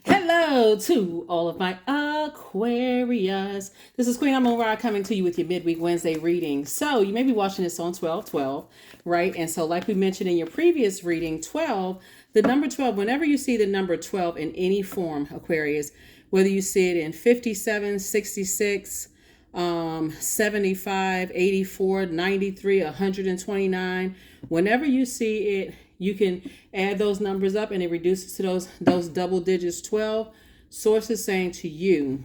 Hello to all of my Aquarius. This is Queen Amun Ra coming to you with your midweek Wednesday reading. So you may be watching this on 12/12, right? And so like we mentioned in your previous reading, 12, the number 12, whenever you see the number 12 in any form, Aquarius, whether you see it in 57, 66, 75, 84, 93, 129, whenever you see it, you can add those numbers up and it reduces to those double digits 12. Source is saying to you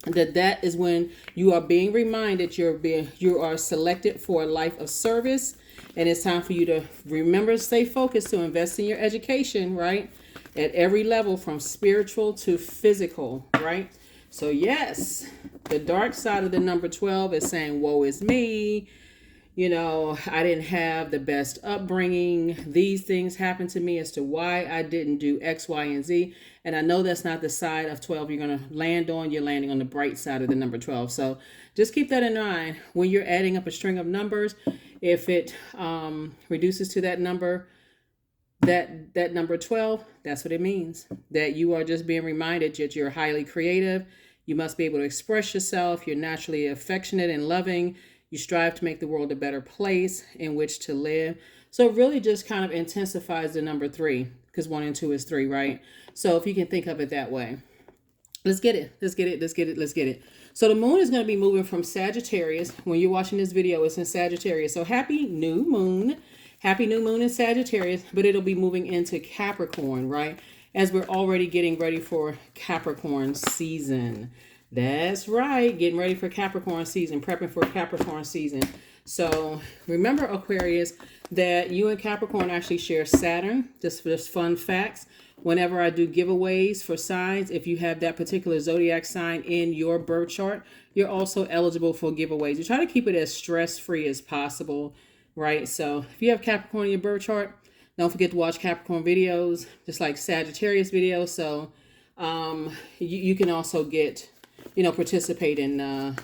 that is when you are being reminded you are selected for a life of service, and it's time for you to remember, stay focused, to invest in your education, right? At every level, from spiritual to physical, right? So yes, the dark side of the number 12 is saying, woe is me. I didn't have the best upbringing. These things happened to me as to why I didn't do X, Y, and Z. And I know that's not the side of 12 you're going to land on. You're landing on the bright side of the number 12. So just keep that in mind when you're adding up a string of numbers. If it reduces to that number, that number 12, that's what it means. That you are just being reminded that you're highly creative. You must be able to express yourself. You're naturally affectionate and loving. You strive to make the world a better place in which to live. So it really just kind of intensifies the number 3, because 1 and 2 is 3, right? So if you can think of it that way. Let's get it. Let's get it. Let's get it. Let's get it. So the moon is going to be moving from Sagittarius. When you're watching this video, it's in Sagittarius. So happy new moon. Happy new moon in Sagittarius, but it'll be moving into Capricorn, right? As we're already getting ready for Capricorn season. That's right. Getting ready for Capricorn season, prepping for Capricorn season. So remember, Aquarius, that you and Capricorn actually share Saturn. Just fun facts. Whenever I do giveaways for signs, if you have that particular zodiac sign in your birth chart, you're also eligible for giveaways. You try to keep it as stress-free as possible, right? So if you have Capricorn in your birth chart, don't forget to watch Capricorn videos, just like Sagittarius videos. So you can also get, participate in the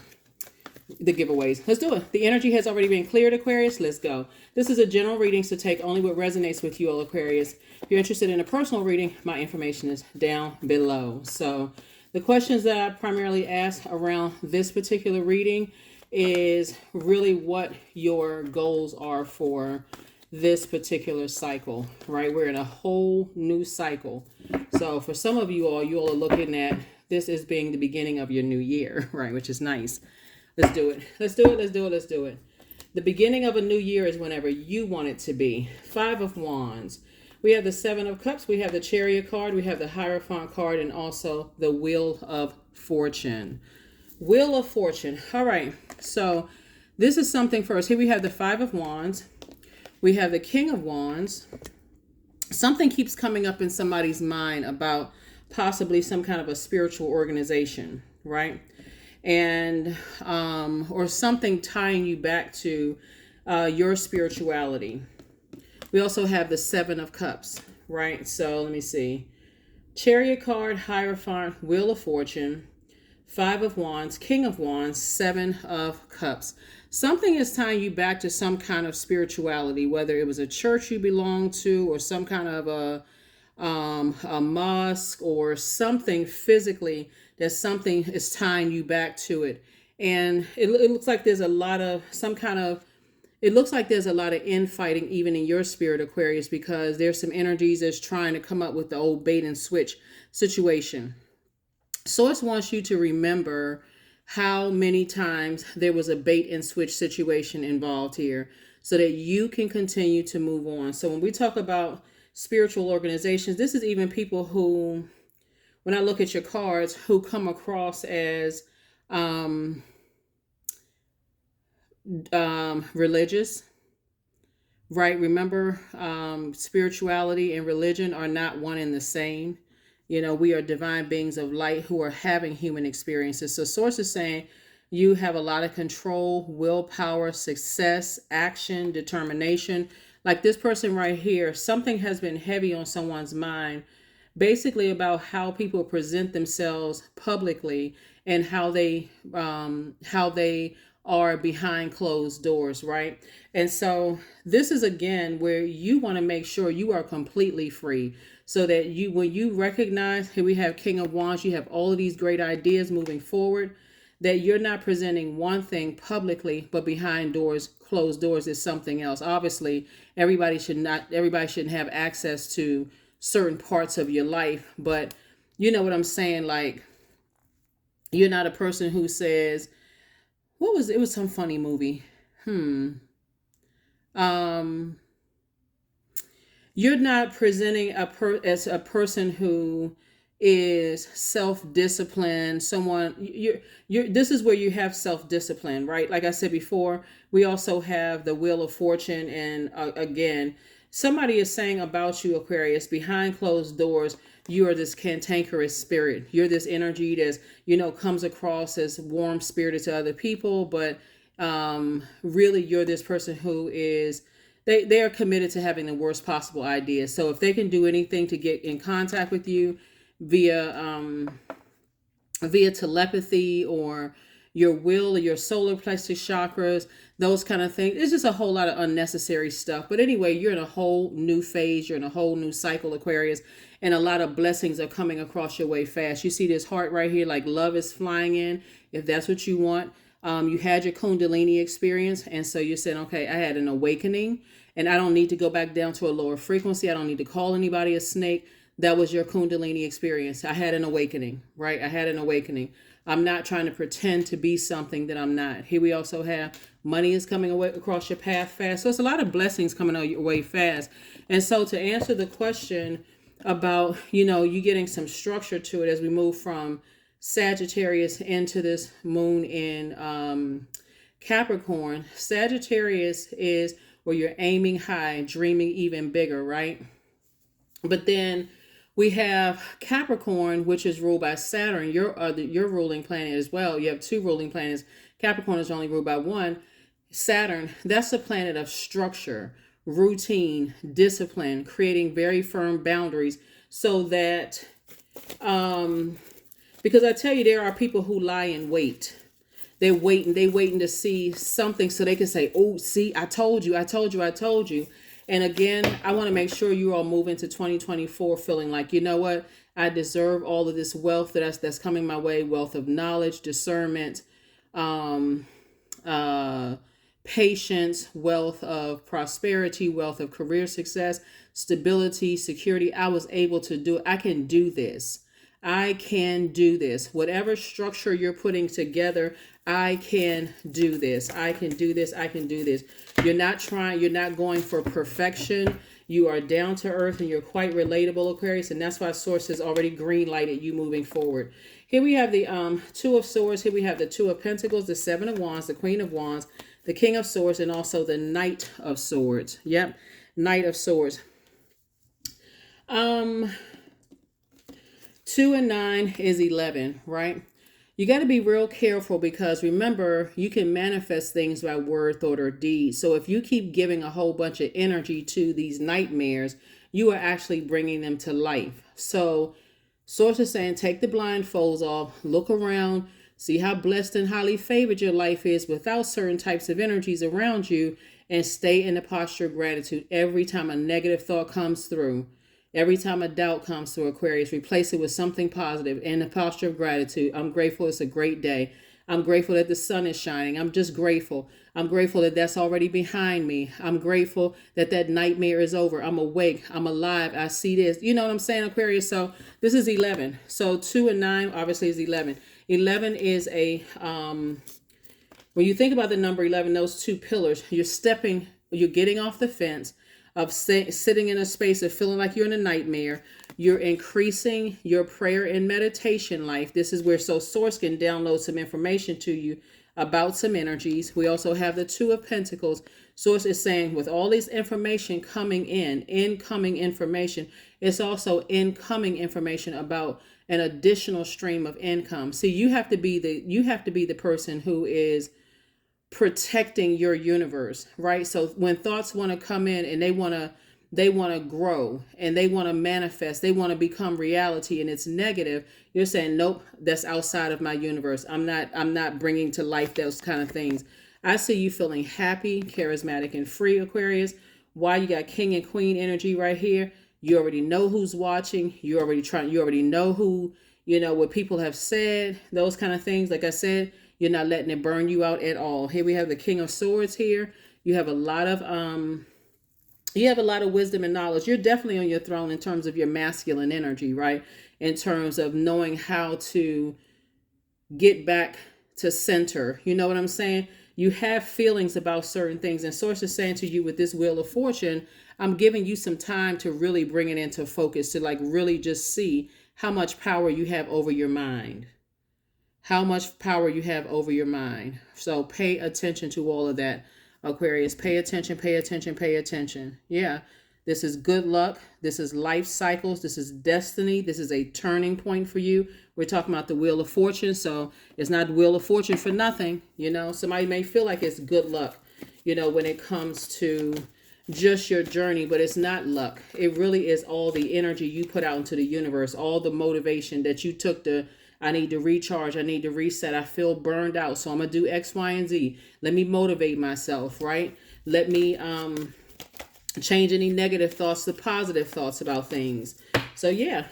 giveaways. Let's do it. The energy has already been cleared, Aquarius. Let's go. This is a general reading, so take only what resonates with you, all Aquarius. If you're interested in a personal reading, my information is down below. So the questions that I primarily ask around this particular reading is really what your goals are for this particular cycle, right? We're in a whole new cycle. So for some of you all are looking at this as being the beginning of your new year, right? Which is nice. Let's do it. Let's do it. Let's do it. Let's do it. The beginning of a new year is whenever you want it to be. 5 of Wands. We have the 7 of Cups. We have the Chariot card. We have the Hierophant card, and also the Wheel of Fortune. Wheel of Fortune. All right. So this is something first. Here we have the 5 of Wands. We have the King of Wands. Something keeps coming up in somebody's mind about possibly some kind of a spiritual organization, right? And or something tying you back to your spirituality. We also have the 7 of Cups, right? So let me see. Chariot card, Hierophant, Wheel of Fortune, 5 of Wands, King of Wands, 7 of Cups. Something is tying you back to some kind of spirituality, whether it was a church you belonged to or some kind of a mosque or something physically, that something is tying you back to it. And it looks like there's a lot of infighting even in your spirit, Aquarius, because there's some energies that's trying to come up with the old bait and switch situation. Source wants you to remember how many times there was a bait and switch situation involved here so that you can continue to move on. So when we talk about spiritual organizations, this is even people who, when I look at your cards, who come across as religious, right? Remember, spirituality and religion are not one and the same. We are divine beings of light who are having human experiences. So source is saying you have a lot of control, willpower, success, action, determination. Like this person right here, something has been heavy on someone's mind, basically about how people present themselves publicly and how they are behind closed doors, right? And so this is again where you want to make sure you are completely free, so that when you recognize, here we have King of Wands, you have all of these great ideas moving forward, that you're not presenting one thing publicly, but behind doors, closed doors is something else. Obviously, everybody shouldn't have access to certain parts of your life, but you know what I'm saying? Like, you're not a person who says, it was some funny movie. You're not presenting as a person who is self-disciplined, someone this is where you have self-discipline, right? Like I said before, we also have the Wheel of Fortune, and again, somebody is saying about you, Aquarius, behind closed doors, you are this cantankerous spirit. You're this energy that's, comes across as warm spirited to other people, but really you're this person who is, they are committed to having the worst possible ideas. So if they can do anything to get in contact with you via telepathy, or your will, or your solar plexus chakras, those kind of things, it's just a whole lot of unnecessary stuff. But anyway, you're in a whole new phase, you're in a whole new cycle, Aquarius, and a lot of blessings are coming across your way fast. You see this heart right here, like love is flying in, if that's what you want. You had your Kundalini experience, and so you're saying, okay, I had an awakening, and I don't need to go back down to a lower frequency. I don't need to call anybody a snake. That was your Kundalini experience. I had an awakening, right? I had an awakening. I'm not trying to pretend to be something that I'm not. Here we also have money is coming away across your path fast. So it's a lot of blessings coming your way fast. And so to answer the question about, you getting some structure to it as we move from Sagittarius into this moon in Capricorn. Sagittarius is where you're aiming high, dreaming even bigger, right? But then we have Capricorn, which is ruled by Saturn, your ruling planet as well. You have two ruling planets. Capricorn is only ruled by one. Saturn, that's the planet of structure, routine, discipline, creating very firm boundaries, so that because I tell you, there are people who lie in wait. They're waiting to see something so they can say, oh, see, I told you. And again, I want to make sure you all move into 2024 feeling like, you know what, I deserve all of this wealth that's coming my way, wealth of knowledge, discernment, patience, wealth of prosperity, wealth of career success, stability, security. I was able to do it. I can do this. I can do this. Whatever structure you're putting together, I can do this. I can do this. I can do this. You're not going for perfection. You are down to earth and you're quite relatable, Aquarius. And that's why Source has already green lighted you moving forward. Here we have the Two of Swords. Here we have the Two of Pentacles, the Seven of Wands, the Queen of Wands, the King of Swords, and also the Knight of Swords. Yep. Knight of Swords. 2 and 9 is 11, right? You got to be real careful, because remember, you can manifest things by word, thought, or deed. So if you keep giving a whole bunch of energy to these nightmares, you are actually bringing them to life. So Source is saying, take the blindfolds off, look around, see how blessed and highly favored your life is without certain types of energies around you, and stay in the posture of gratitude every time a negative thought comes through. Every time a doubt comes through, Aquarius, replace it with something positive in the posture of gratitude. I'm grateful it's a great day. I'm grateful that the sun is shining. I'm just grateful. I'm grateful that that's already behind me. I'm grateful that that nightmare is over. I'm awake. I'm alive. I see this. You know what I'm saying, Aquarius? So this is 11. So 2 and 9 obviously is 11. 11 is a, when you think about the number 11, those two pillars, you're getting off the fence of sitting in a space of feeling like you're in a nightmare. You're increasing your prayer and meditation life. This is where Source can download some information to you about some energies. We also have the Two of Pentacles. Source is saying, with all this information coming in, incoming information, it's also incoming information about an additional stream of income. See, you have to be the person who is protecting your universe, right? So when thoughts want to come in and they want to grow and they want to manifest, they want to become reality, and it's negative, you're saying, nope, that's outside of my universe. I'm not bringing to life those kind of things. I see you feeling happy, charismatic, and free, Aquarius. Why? You got king and queen energy right here. You already know who's watching. You already know who, what people have said, those kind of things. Like I said, you're not letting it burn you out at all. Here we have the King of Swords here. You have a lot of wisdom and knowledge. You're definitely on your throne in terms of your masculine energy, right? In terms of knowing how to get back to center. You know what I'm saying? You have feelings about certain things. And Source is saying to you with this Wheel of Fortune, I'm giving you some time to really bring it into focus, to like really just see how much power you have over your mind. How much power you have over your mind. So pay attention to all of that, Aquarius. Pay attention, pay attention, pay attention. Yeah. This is good luck. This is life cycles. This is destiny. This is a turning point for you. We're talking about the Wheel of Fortune. So it's not the Wheel of Fortune for nothing. Somebody may feel like it's good luck, when it comes to just your journey, but it's not luck. It really is all the energy you put out into the universe, all the motivation that you took to, I need to recharge. I need to reset. I feel burned out. So I'm going to do X, Y, and Z. Let me motivate myself, right? Let me, change any negative thoughts to positive thoughts about things. So yeah,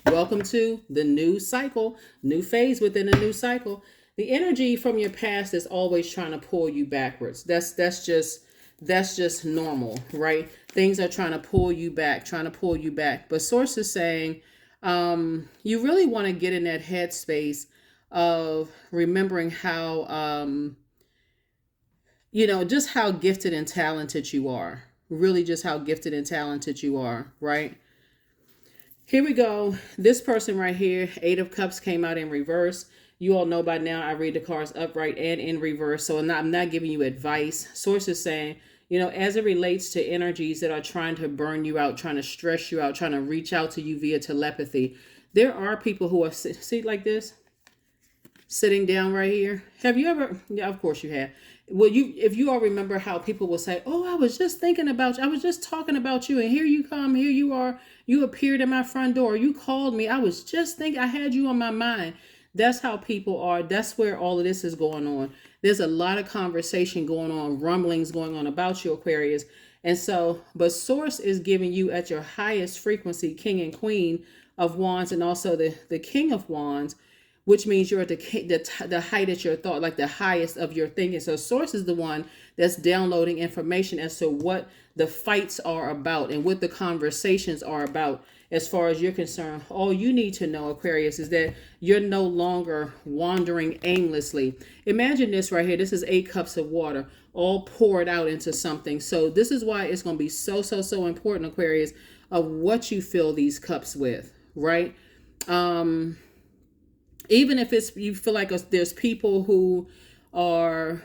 welcome to the new cycle, new phase within a new cycle. The energy from your past is always trying to pull you backwards. That's just normal, right? Things are trying to pull you back. But Source is saying, you really want to get in that headspace of remembering how, just how gifted and talented you are. Really just how gifted and talented you are, right? Here we go. This person right here, 8 of Cups came out in reverse. You all know by now I read the cards upright and in reverse, so I'm not giving you advice. Source is saying, as it relates to energies that are trying to burn you out, trying to stress you out, trying to reach out to you via telepathy, there are people who are, see like this, sitting down right here. Have you ever, yeah, of course you have. Well, if you all remember how people will say, oh, I was just thinking about you. I was just talking about you. And here you come. Here you are. You appeared at my front door. You called me. I was just thinking, I had you on my mind. That's how people are. That's where all of this is going on. There's a lot of conversation going on, rumblings going on about you, Aquarius. And so, but Source is giving you at your highest frequency, King and Queen of Wands, and also the King of Wands, which means you're at the height of your thought, like the highest of your thinking. So Source is the one that's downloading information as to what the fights are about and what the conversations are about. As far as you're concerned, all you need to know, Aquarius, is that you're no longer wandering aimlessly. Imagine this right here. This is 8 cups of water all poured out into something. So this is why it's going to be so important, Aquarius, of what you fill these cups with, right? Even if it's, you feel like there's people who are,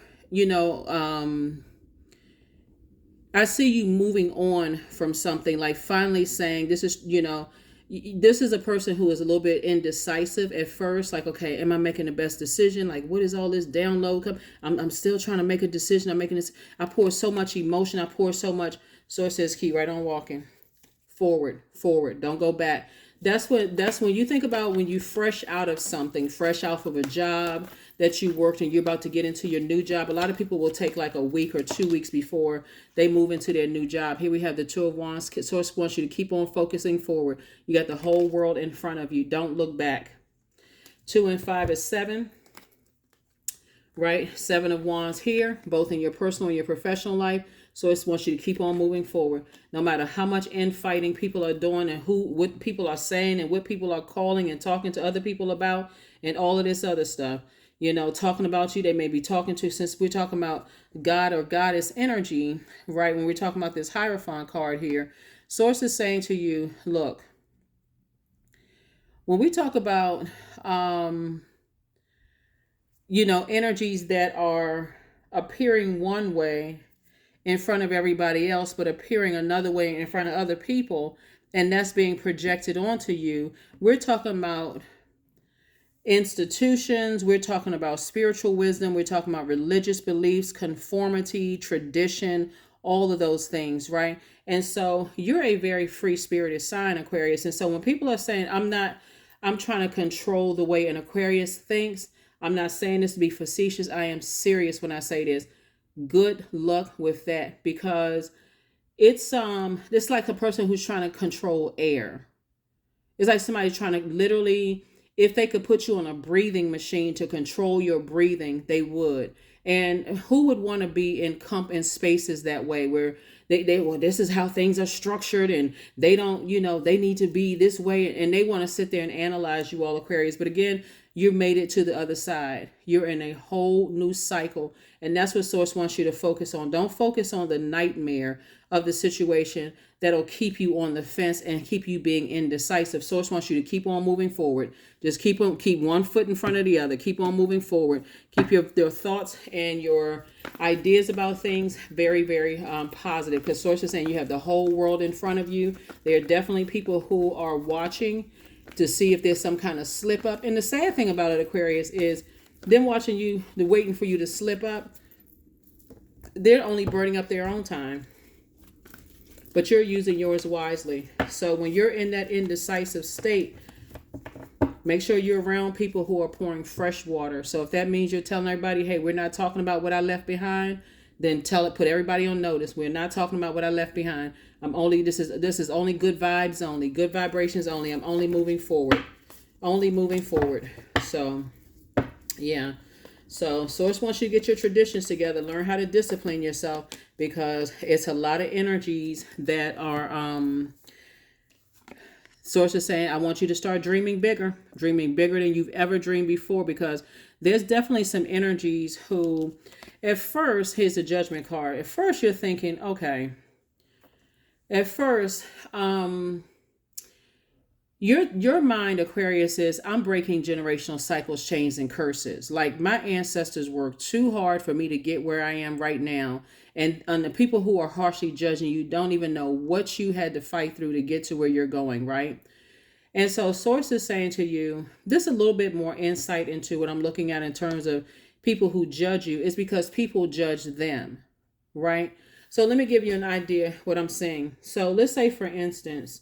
I see you moving on from something, like finally saying, this is a person who is a little bit indecisive at first. Like, okay, am I making the best decision? Like, what is all this download? I'm still trying to make a decision. I'm making this. I pour so much emotion. I pour so much. Source says, keep right on walking forward. Don't go back. That's when you think about when you fresh out of something, fresh out of a job that you worked and you're about to get into your new job. A lot of people will take like a week or 2 weeks before they move into their new job. Here we have the 2 of Wands. Source wants you to keep on focusing forward. You got the whole world in front of you. Don't look back. 2 and 5 is 7. Right? 7 of Wands here, both in your personal and your professional life. So it wants you to keep on moving forward. No matter how much infighting people are doing and what people are saying and what people are calling and talking to other people about and all of this other stuff. Talking about you, they may be talking to, since we're talking about God or goddess energy, right? When we're talking about this hierophant card here, Source is saying to you, look, when we talk about, energies that are appearing one way in front of everybody else, but appearing another way in front of other people, and that's being projected onto you. We're talking about institutions. We're talking about spiritual wisdom. We're talking about religious beliefs, conformity, tradition, all of those things, right? And so you're a very free-spirited sign, Aquarius. And so when people are saying, I'm trying to control the way an Aquarius thinks, I'm not saying this to be facetious. I am serious when I say this. good luck with that, because it's like a person who's trying to control air. It's like somebody trying to literally, if they could put you on a breathing machine to control your breathing, they would. And who would want to be in spaces that way, where well, this is how things are structured, and they don't, they need to be this way, and they want to sit there and analyze you, all Aquarius. But again, you made it to the other side. You're in a whole new cycle. And that's what Source wants you to focus on. Don't focus on the nightmare of the situation that'll keep you on the fence and keep you being indecisive. Source wants you to keep on moving forward. Just keep one foot in front of the other. Keep on moving forward. Keep your thoughts and your ideas about things very, very positive. Because Source is saying you have the whole world in front of you. There are definitely people who are watching to see if there's some kind of slip up. And the sad thing about it, Aquarius, is them watching you, they're waiting for you to slip up. They're only burning up their own time, but you're using yours wisely. So when you're in that indecisive state, make sure you're around people who are pouring fresh water. So if that means you're telling everybody, hey, we're not talking about what I left behind, then put everybody on notice. We're not talking about what I left behind. This is only good vibes only, good vibrations only. I'm only moving forward. So yeah. So Source wants you to get your traditions together, learn how to discipline yourself, because it's a lot of energies that are Source is saying, I want you to start dreaming bigger than you've ever dreamed before, because there's definitely some energies who, at first, here's the Judgment card. At first, you're thinking, okay. At first, your mind, Aquarius, is, I'm breaking generational cycles, chains, and curses. Like, my ancestors worked too hard for me to get where I am right now. And the people who are harshly judging you don't even know what you had to fight through to get to where you're going, right? And so Source is saying to you, this is a little bit more insight into what I'm looking at in terms of people who judge you, is because people judge them, right? So let me give you an idea what I'm saying. So let's say, for instance,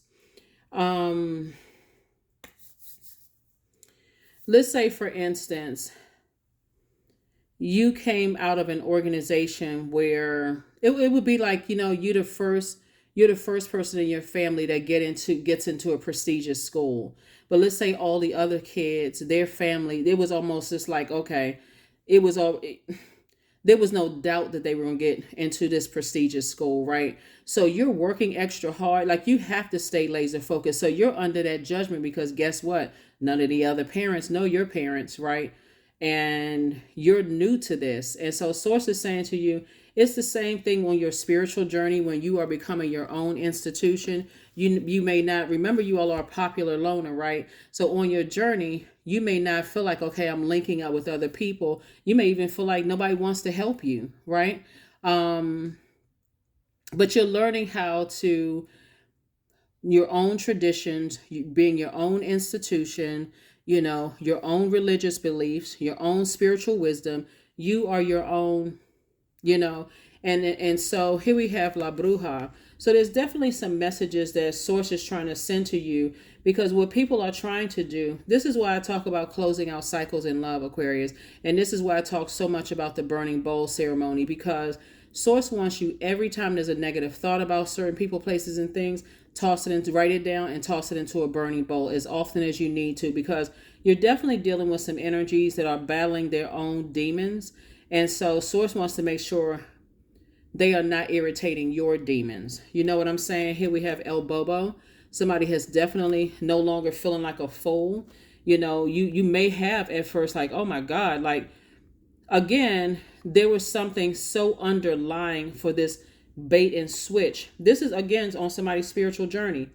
you came out of an organization where it would be like, you're the first person in your family that gets into a prestigious school. But let's say all the other kids, their family, it was almost just like, okay, there was no doubt that they were going to get into this prestigious school, right? So you're working extra hard. Like, you have to stay laser focused. So you're under that judgment, because guess what? None of the other parents know your parents, right? And you're new to this. And so Source is saying to you, it's the same thing on your spiritual journey. When you are becoming your own institution, you may not remember, you all are a popular loner, right? So on your journey, you may not feel like, okay, I'm linking up with other people. You may even feel like nobody wants to help you, right? But you're learning how to, your own traditions, being your own institution, your own religious beliefs, your own spiritual wisdom. You are your own, and so here we have La Bruja. So there's definitely some messages that Source is trying to send to you, because what people are trying to do, this is why I talk about closing out cycles in love, Aquarius. And this is why I talk so much about the burning bowl ceremony, because Source wants you, every time there's a negative thought about certain people, places, and things, write it down and toss it into a burning bowl as often as you need to, because you're definitely dealing with some energies that are battling their own demons. And so Source wants to make sure they are not irritating your demons. You know what I'm saying? Here we have El Bobo. Somebody has definitely no longer feeling like a fool. You may have at first like, oh my God, like, again, there was something so underlying for this bait and switch. This is, again, on somebody's spiritual journey.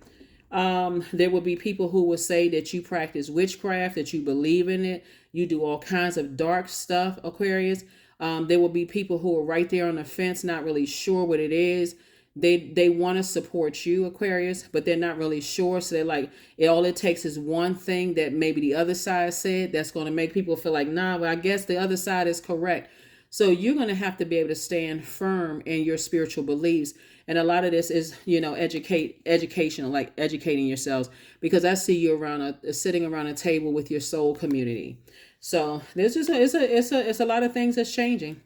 There will be people who will say that you practice witchcraft, that you believe in it. You do all kinds of dark stuff, Aquarius. There will be people who are right there on the fence, not really sure what it is. They want to support you, Aquarius, but they're not really sure. So they're like, all it takes is one thing that maybe the other side said that's going to make people feel like, nah, well, I guess the other side is correct. So you're going to have to be able to stand firm in your spiritual beliefs. And a lot of this is, educational, like educating yourselves, because I see you sitting around a table with your soul community. So there's just it's a lot of things that's changing.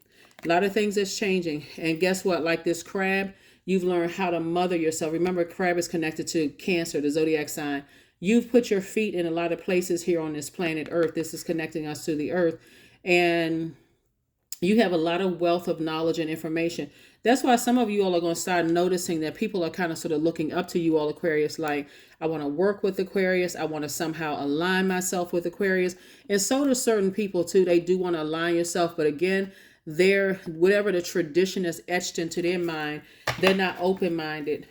A lot of things that's changing. And guess what? Like this crab, you've learned how to mother yourself. Remember, crab is connected to Cancer, the zodiac sign. You've put your feet in a lot of places here on this planet Earth. This is connecting us to the Earth. And you have a lot of wealth of knowledge and information. That's why some of you all are going to start noticing that people are kind of sort of looking up to you all, Aquarius, like, I want to work with Aquarius. I want to somehow align myself with Aquarius. And so do certain people too. They do want to align yourself. But again, they're, whatever the tradition is etched into their mind, they're not open-minded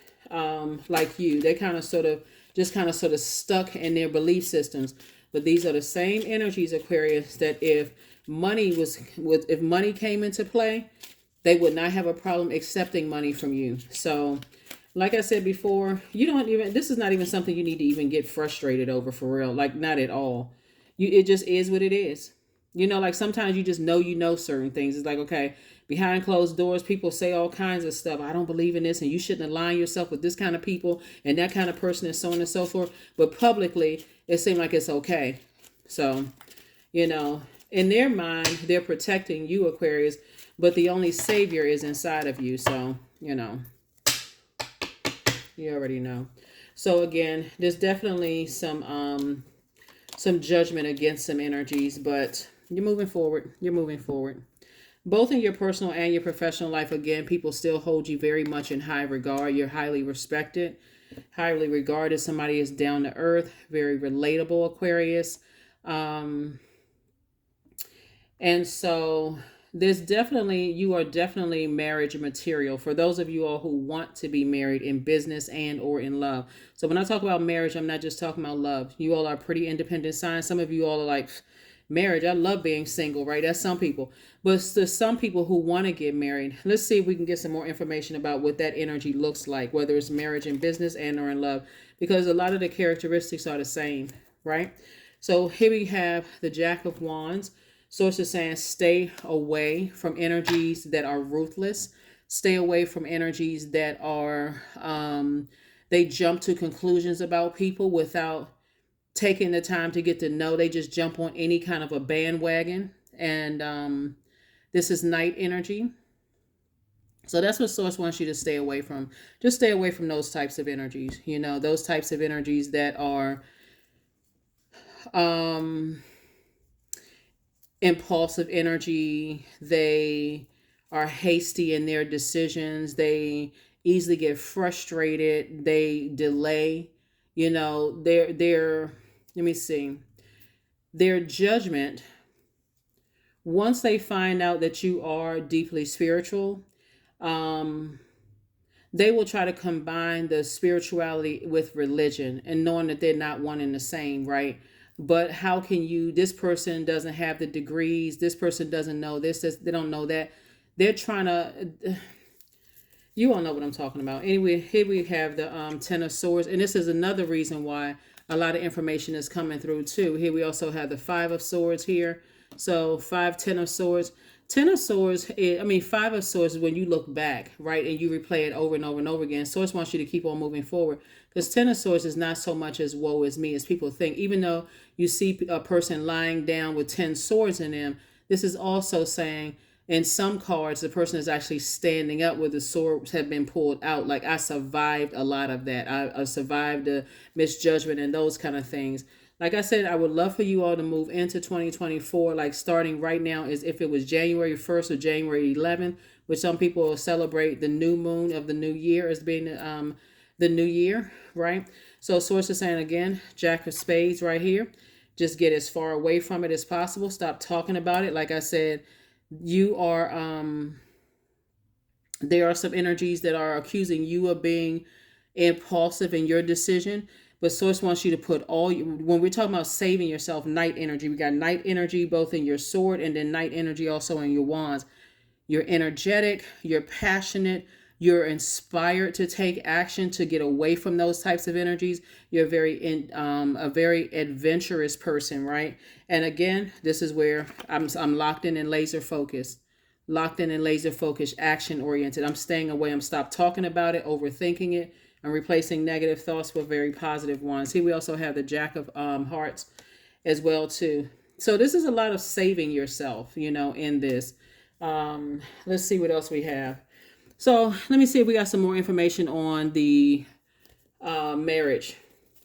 like you. They kind of sort of stuck in their belief systems. But these are the same energies, Aquarius, that if money came into play, they would not have a problem accepting money from you. So like I said before, this is not even something you need to even get frustrated over, for real. Like, not at all. It just is what it is. Like sometimes you just know certain things. It's like, okay, behind closed doors, people say all kinds of stuff. I don't believe in this, and you shouldn't align yourself with this kind of people and that kind of person, and so on and so forth. But publicly, it seems like it's okay. So, in their mind, they're protecting you, Aquarius, but the only savior is inside of you. So, you already know. So again, there's definitely some judgment against some energies, but you're moving forward. Both in your personal and your professional life, again, people still hold you very much in high regard. You're highly respected, highly regarded. Somebody is down to earth, very relatable, Aquarius. And so you are definitely marriage material for those of you all who want to be married in business and or in love. So when I talk about marriage, I'm not just talking about love. You all are pretty independent signs. Some of you all are like, marriage, I love being single, right? That's some people. But there's some people who want to get married. Let's see if we can get some more information about what that energy looks like, whether it's marriage in business and or in love, because a lot of the characteristics are the same, right? So here we have the Jack of Wands. Source is saying stay away from energies that are ruthless. Stay away from energies that are, they jump to conclusions about people without taking the time to get to know. They just jump on any kind of a bandwagon. And this is night energy. So that's what Source wants you to stay away from. Just stay away from those types of energies. Those types of energies that are impulsive energy. They are hasty in their decisions. They easily get frustrated. They delay. Let me see. Their judgment, once they find out that you are deeply spiritual, they will try to combine the spirituality with religion, and knowing that they're not one and the same, right? But how can this person doesn't have the degrees, this person doesn't know this, they don't know that. They're trying to, you all know what I'm talking about. Anyway, here we have the Ten of Swords, and this is another reason why a lot of information is coming through too. Here we also have the Five of Swords here. So 5, 10 of Swords. 10 of Swords, 5 of Swords is when you look back, right? And you replay it over and over and over again. Swords wants you to keep on moving forward. Because 10 of Swords is not so much as woe is me as people think. Even though you see a person lying down with 10 swords in them, this is also saying in some cards, the person is actually standing up where the swords have been pulled out. Like, I survived a lot of that. I survived the misjudgment and those kind of things. Like I said, I would love for you all to move into 2024, like starting right now, as if it was January 1st or January 11th, which some people will celebrate the new moon of the new year as being the new year, right? So Source is saying again, Jack of Spades right here. Just get as far away from it as possible. Stop talking about it. Like I said, you are, there are some energies that are accusing you of being impulsive in your decision. But Source wants you to put when we're talking about saving yourself, night energy, we got night energy both in your sword and then night energy also in your wands. You're energetic, you're passionate, you're inspired to take action to get away from those types of energies. You're a very adventurous person, right? And again, this is where I'm locked in and laser focused. Action oriented. I'm staying away. I'm stopped talking about it, overthinking it. I'm replacing negative thoughts with very positive ones. Here we also have the Jack of Hearts as well too. So this is a lot of saving yourself, in this. Let's see what else we have. So let me see if we got some more information on the marriage,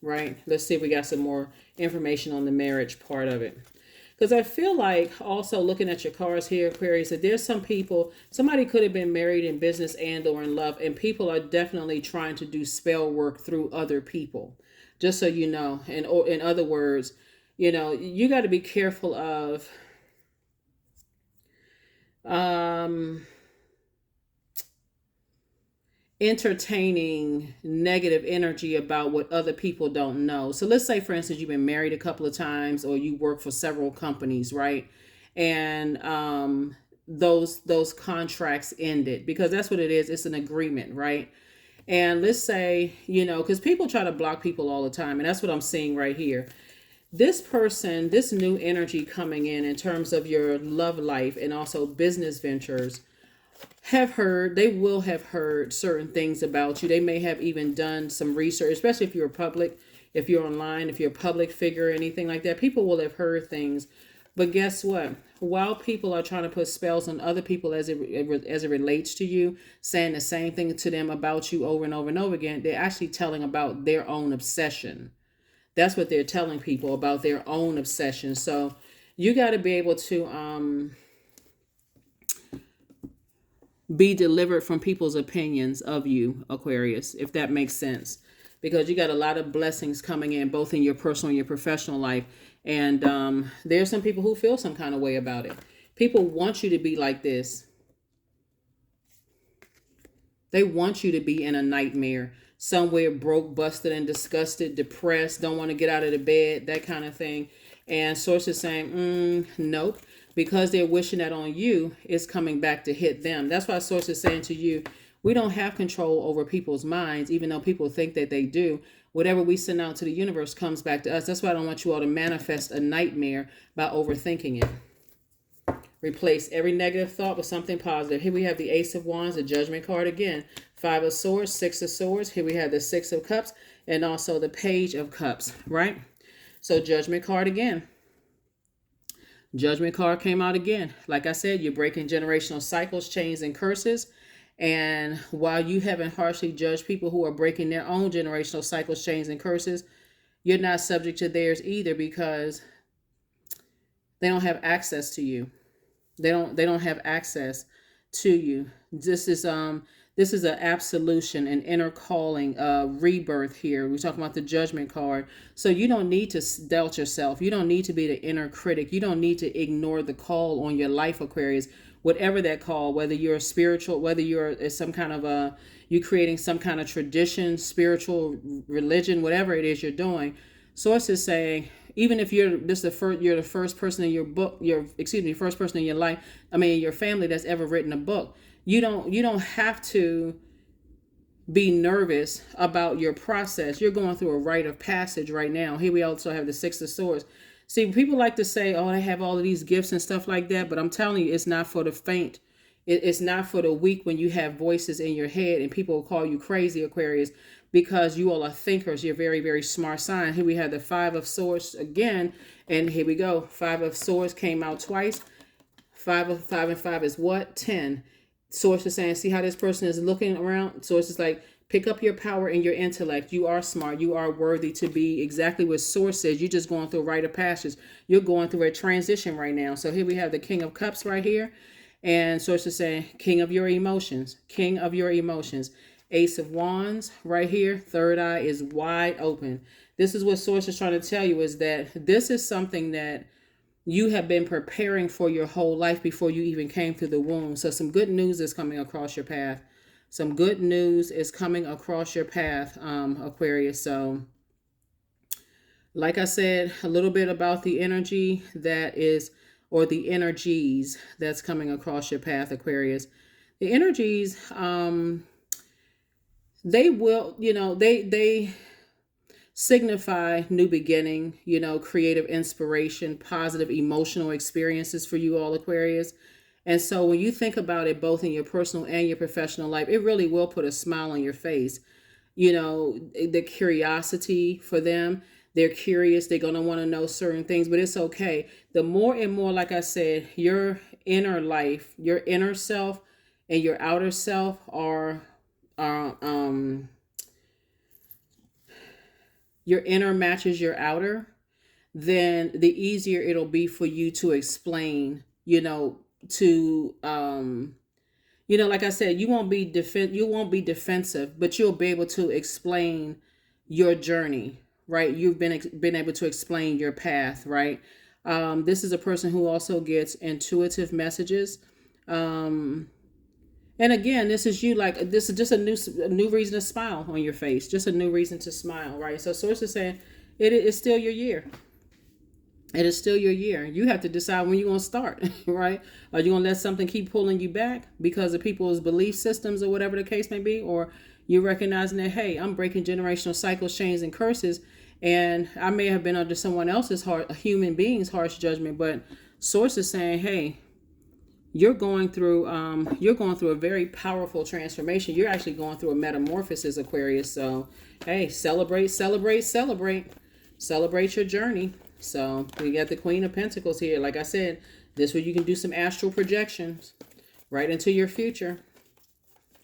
right? Let's see if we got some more information on the marriage part of it. Because I feel like also looking at your cards here, Aquarius, that there's some people, somebody could have been married in business and or in love, and people are definitely trying to do spell work through other people. Just so you know, and or in other words, you got to be careful of um entertaining negative energy about what other people don't know. So let's say, for instance, you've been married a couple of times or you work for several companies, right? And those contracts ended because that's what it is. It's an agreement, right? And let's say, because people try to block people all the time, and that's what I'm seeing right here. This person, this new energy coming in terms of your love life and also business ventures, they will have heard certain things about you. They may have even done some research, especially if you're public, if you're online, if you're a public figure or anything like that. People will have heard things. But guess what? While people are trying to put spells on other people as it relates to you, saying the same thing to them about you over and over and over again, they're actually telling about their own obsession. That's what they're telling people about their own obsession. So you got to be able to be delivered from people's opinions of you, Aquarius, if that makes sense. Because you got a lot of blessings coming in, both in your personal and your professional life. And there's some people who feel some kind of way about it. People want you to be like this. They want you to be in a nightmare, somewhere broke, busted, and disgusted, depressed, don't want to get out of the bed, that kind of thing. And sources saying, nope. Because they're wishing that on you, it's coming back to hit them. That's why source is saying to you, we don't have control over people's minds, even though people think that they do. Whatever we send out to the universe comes back to us. That's why I don't want you all to manifest a nightmare by overthinking it. Replace every negative thought with something positive. Here we have the Ace of Wands, the Judgment card again. 5 of Swords, 6 of Swords. Here we have the 6 of Cups and also the Page of Cups, right? So Judgment card again. Judgment card came out again. Like I said, you're breaking generational cycles, chains, and curses. And while you haven't harshly judged people who are breaking their own generational cycles, chains, and curses, you're not subject to theirs either because they don't have access to you. They don't have access to you. This is an absolution, an inner calling, rebirth here. We're talking about the Judgment card. So you don't need to doubt yourself. You don't need to be the inner critic. You don't need to ignore the call on your life, Aquarius. Whatever that call, whether you're spiritual, whether you're some kind of you creating some kind of tradition, spiritual religion, whatever it is you're doing. Source is saying, even if you're the first person in your book, first person in your life, your family that's ever written a book. You don't have to be nervous about your process. You're going through a rite of passage right now. Here we also have the 6 of Swords. See, people like to say, oh, I have all of these gifts and stuff like that. But I'm telling you, it's not for the faint. It's not for the weak when you have voices in your head and people will call you crazy, Aquarius, because you all are thinkers. You're very, very smart sign. Here we have the 5 of Swords again. And here we go. 5 of Swords came out twice. 5 and 5 is what? 10. Source is saying, see how this person is looking around? Source is like, pick up your power and your intellect. You are smart. You are worthy to be exactly what Source says. You're just going through a rite of passage. You're going through a transition right now. So here we have the King of Cups right here. And Source is saying, king of your emotions. King of your emotions. Ace of Wands right here. Third eye is wide open. This is what Source is trying to tell you, is that this is something that you have been preparing for your whole life before you even came through the womb. So some good news is coming across your path. Some good news is coming across your path, Aquarius. So like I said, a little bit about the energy that is, or the energies that's coming across your path, Aquarius. The energies, they will, they signify new beginning, creative inspiration, positive emotional experiences for you all, Aquarius. And so when you think about it, both in your personal and your professional life, it really will put a smile on your face. The curiosity for them, they're curious. They're going to want to know certain things, but it's okay. The more and more, like I said, your inner life, your inner self and your outer self are your inner matches your outer, then the easier it'll be for you to explain, to like I said, you won't be defensive, but you'll be able to explain your journey, right? You've been able to explain your path, right? This is a person who also gets intuitive messages. And again, this is you, like, this is just a new reason to smile on your face, just a new reason to smile, right? So source is saying it is still your year. It is still your year. You have to decide when you're going to start, right? Are you going to let something keep pulling you back because of people's belief systems or whatever the case may be? Or you recognizing that, hey, I'm breaking generational cycles, chains, and curses, and I may have been under someone else's a human being's harsh judgment, but source is saying, hey, you're going through a very powerful transformation. You're actually going through a metamorphosis, Aquarius. So, hey, celebrate your journey. So we got the Queen of Pentacles here. Like I said, this way you can do some astral projections right into your future.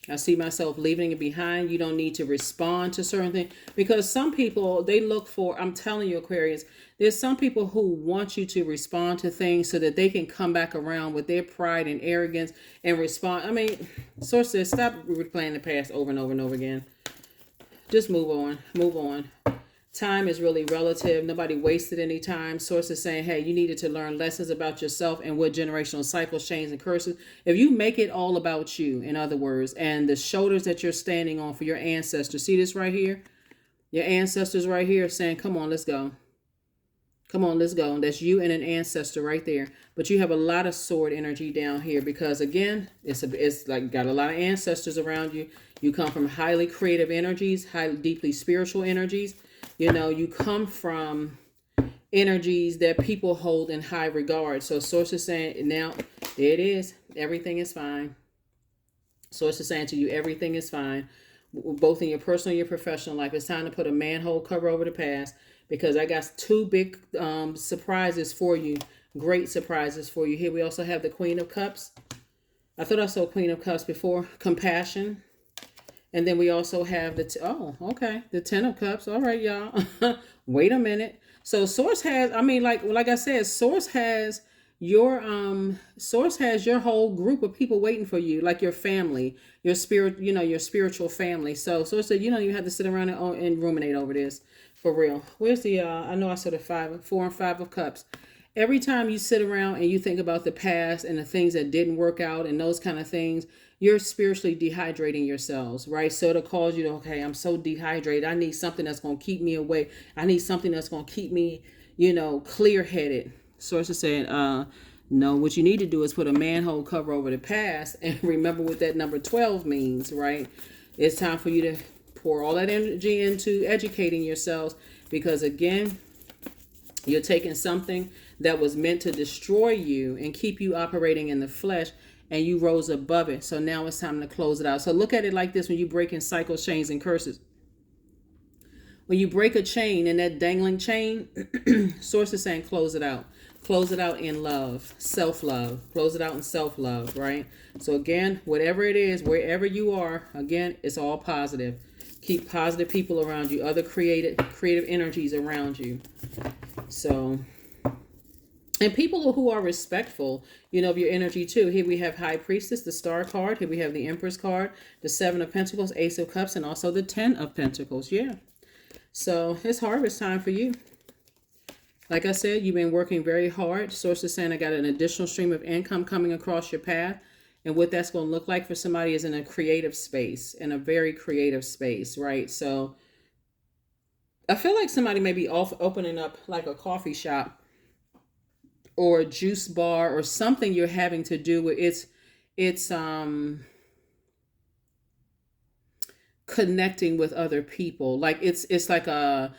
I see myself leaving it behind. You don't need to respond to certain things, because some people, they look for, I'm telling you, Aquarius, there's some people who want you to respond to things so that they can come back around with their pride and arrogance and respond. I mean, source says, stop replaying the past over and over and over again. Just move on. Time is really relative. Nobody wasted any time. Source is saying, hey, you needed to learn lessons about yourself and what generational cycles, chains, and curses. If you make it all about you, in other words, and the shoulders that you're standing on for your ancestors, see this right here? Your ancestors right here saying, come on, let's go. Come on, let's go. And that's you and an ancestor right there. But you have a lot of sword energy down here because, again, it's like got a lot of ancestors around you. You come from highly creative energies, highly deeply spiritual energies. You come from energies that people hold in high regard. So source is saying, now, there it is. Everything is fine. Source is saying to you, everything is fine. Both in your personal and your professional life. It's time to put a manhole cover over the past, because I got two big surprises for you. Great surprises for you. Here we also have the Queen of Cups. I thought I saw Queen of Cups before. Compassion. And then we also have the the Ten of Cups. All right, y'all. Wait a minute. So source has, like I said, source has your whole group of people waiting for you, like your family, your spirit, your spiritual family. So source said, you have to sit around and ruminate over this for real. Where's the I know I saw the 4 and 5 of Cups. Every time you sit around and you think about the past and the things that didn't work out and those kind of things, you're spiritually dehydrating yourselves, right? So it'll cause you to, okay, I'm so dehydrated. I need something that's going to keep me away. I need something that's going to keep me, clear-headed. Source is saying, no, what you need to do is put a manhole cover over the past and remember what that number 12 means, right? It's time for you to pour all that energy into educating yourselves, because, again, you're taking something that was meant to destroy you and keep you operating in the flesh, and you rose above it. So now it's time to close it out. So look at it like this: when you break in cycles, chains, and curses. When you break a chain, and that dangling chain, source is saying close it out. Close it out in love, self-love. Close it out in self-love, right? So again, whatever it is, wherever you are, again, it's all positive. Keep positive people around you, other creative energies around you. So, and people who are respectful, of your energy too. Here we have High Priestess, the Star card. Here we have the Empress card, the 7 of Pentacles, Ace of Cups, and also the 10 of Pentacles. Yeah. So it's harvest time for you. Like I said, you've been working very hard. Source is saying I got an additional stream of income coming across your path. And what that's going to look like for somebody is in a creative space, in a very creative space, right? So I feel like somebody may be opening up like a coffee shop or a juice bar or something you're having to do with it's connecting with other people. Like it's like how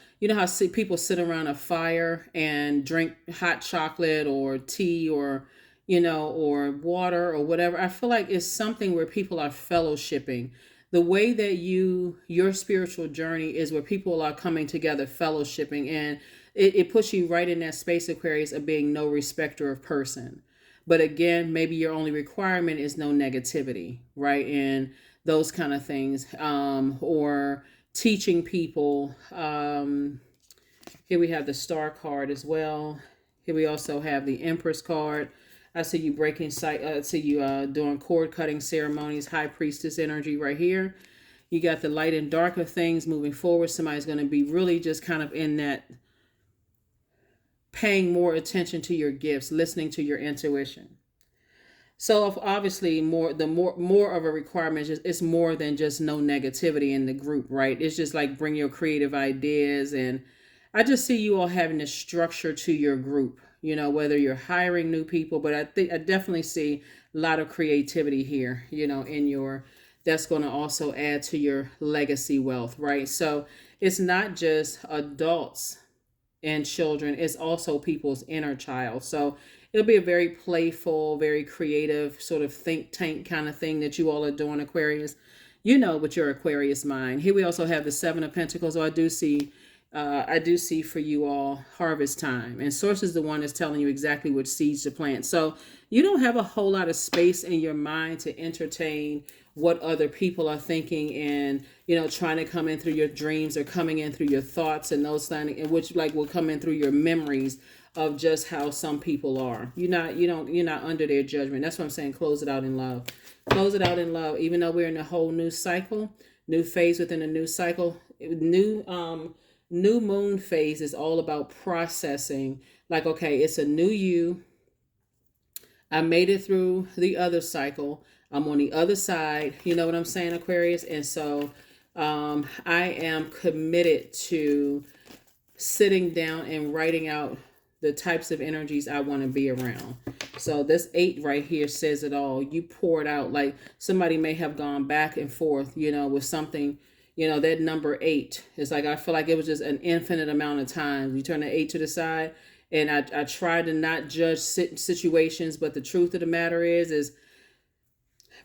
people sit around a fire and drink hot chocolate or tea or or water or whatever. I feel like it's something where people are fellowshipping. The way that your spiritual journey is where people are coming together, fellowshipping, and it puts you right in that space, Aquarius, of being no respecter of person. But again, maybe your only requirement is no negativity, right? And those kind of things, or teaching people. Here we have the Star card as well. Here we also have the Empress card. I see you breaking sight. I see you doing cord cutting ceremonies, High Priestess energy right here. You got the light and dark of things moving forward. Somebody's going to be really just kind of in that, paying more attention to your gifts, listening to your intuition. So obviously more of a requirement is it's more than just no negativity in the group, right? It's just like bring your creative ideas, and I just see you all having a structure to your group, whether you're hiring new people, but I definitely see a lot of creativity here, in your, that's going to also add to your legacy wealth, right? So it's not just adults and children, it's also people's inner child. So it'll be a very playful, very creative sort of think tank kind of thing that you all are doing, Aquarius. With your Aquarius mind. Here we also have the Seven of Pentacles. So I do see for you all harvest time, and Source is the one that's telling you exactly which seeds to plant. So you don't have a whole lot of space in your mind to entertain what other people are thinking, and trying to come in through your dreams or coming in through your thoughts and those things, and which like will come in through your memories of just how some people are. You're not under their judgment. That's what I'm saying. Close it out in love. Close it out in love. Even though we're in a whole new cycle, new phase within a new cycle, new moon phase is all about processing. Like, okay, it's a new you. I made it through the other cycle. I'm on the other side. You know what I'm saying, Aquarius? And so I am committed to sitting down and writing out the types of energies I want to be around. So this 8 right here says it all. You poured out, like somebody may have gone back and forth, with something, that number 8 is like, I feel like it was just an infinite amount of time. You turn the 8 to the side, and I try to not judge situations, but the truth of the matter is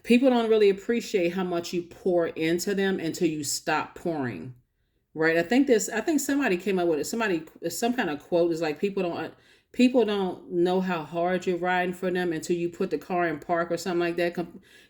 people don't really appreciate how much you pour into them until you stop pouring. Right. I think somebody came up with it. Some kind of quote is like, people don't know how hard you're riding for them until you put the car in park or something like that.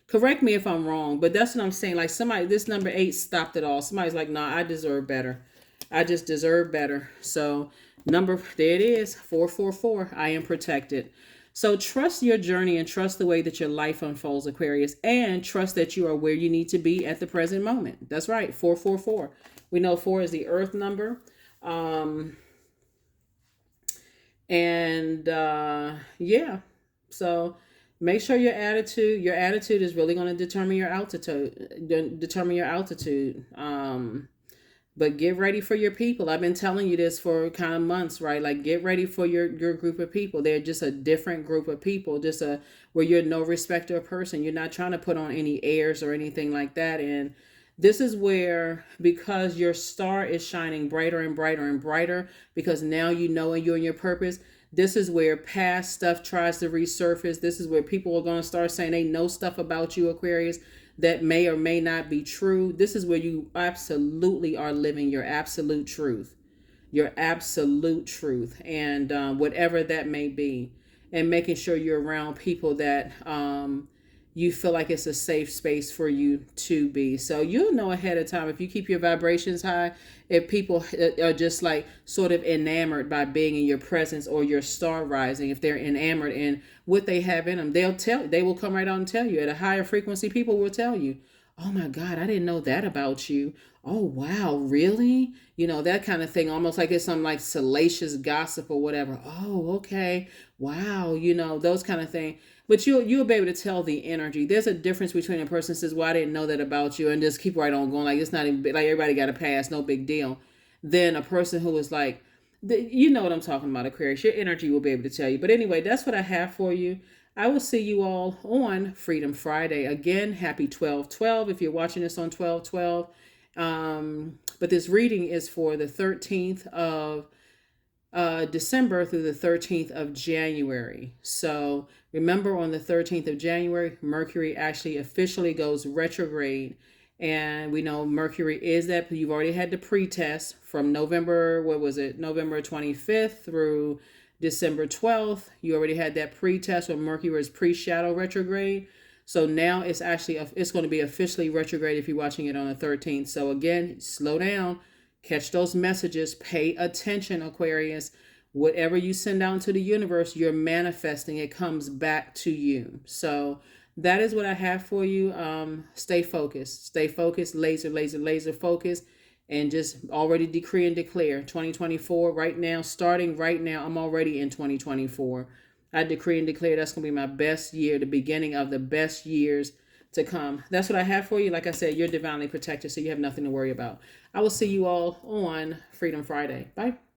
Correct me if I'm wrong, but that's what I'm saying. Like this number 8 stopped it all. Somebody's like, nah, I deserve better. I just deserve better. So there it is, 444. I am protected. So trust your journey and trust the way that your life unfolds, Aquarius, and trust that you are where you need to be at the present moment. That's right, 444. We know 4 is the earth number. Yeah. So make sure your attitude is really going to determine your altitude. But get ready for your people. I've been telling you this for kind of months, right? Like, get ready for your group of people. They're just a different group of people, where you're no respecter of person. You're not trying to put on any airs or anything like that. And this is where, because your star is shining brighter and brighter and brighter, because now you know you're in your purpose, this is where past stuff tries to resurface. This is where people are going to start saying they know stuff about you, Aquarius, that may or may not be true. This is where you absolutely are living your absolute truth. And whatever that may be. And making sure you're around people that you feel like it's a safe space for you to be. So you'll know ahead of time if you keep your vibrations high, if people are just like sort of enamored by being in your presence, or your star rising, if they're enamored in what they have in them, they will come right out and tell you. At a higher frequency, people will tell you, oh my God, I didn't know that about you. Oh, wow, really? That kind of thing, almost like it's some like salacious gossip or whatever. Oh, okay. Wow. Those kind of things. But you'll be able to tell the energy. There's a difference between a person who says, well, I didn't know that about you, and just keep right on going. Like, it's not even like everybody got a pass, no big deal. Then a person who is like, you know what I'm talking about, Aquarius. Your energy will be able to tell you. But anyway, that's what I have for you. I will see you all on Freedom Friday. Again, happy 12/12 if you're watching this on 12/12. But this reading is for the 13th of December through the 13th of January. So remember, on the 13th of January, Mercury actually officially goes retrograde. And we know Mercury is that, you've already had the pretest from November 25th through December 12th, you already had that pre-test where Mercury is pre-shadow retrograde. So now it's actually, it's going to be officially retrograde if you're watching it on the 13th. So again, slow down, catch those messages, pay attention, Aquarius. Whatever you send out into the universe, you're manifesting. It comes back to you. So that is what I have for you. Stay focused, laser focused. And just already decree and declare 2024 right now, starting right now. I'm already in 2024. I decree and declare that's going to be my best year, the beginning of the best years to come. That's what I have for you. Like I said, you're divinely protected, so you have nothing to worry about. I will see you all on Freedom Friday. Bye.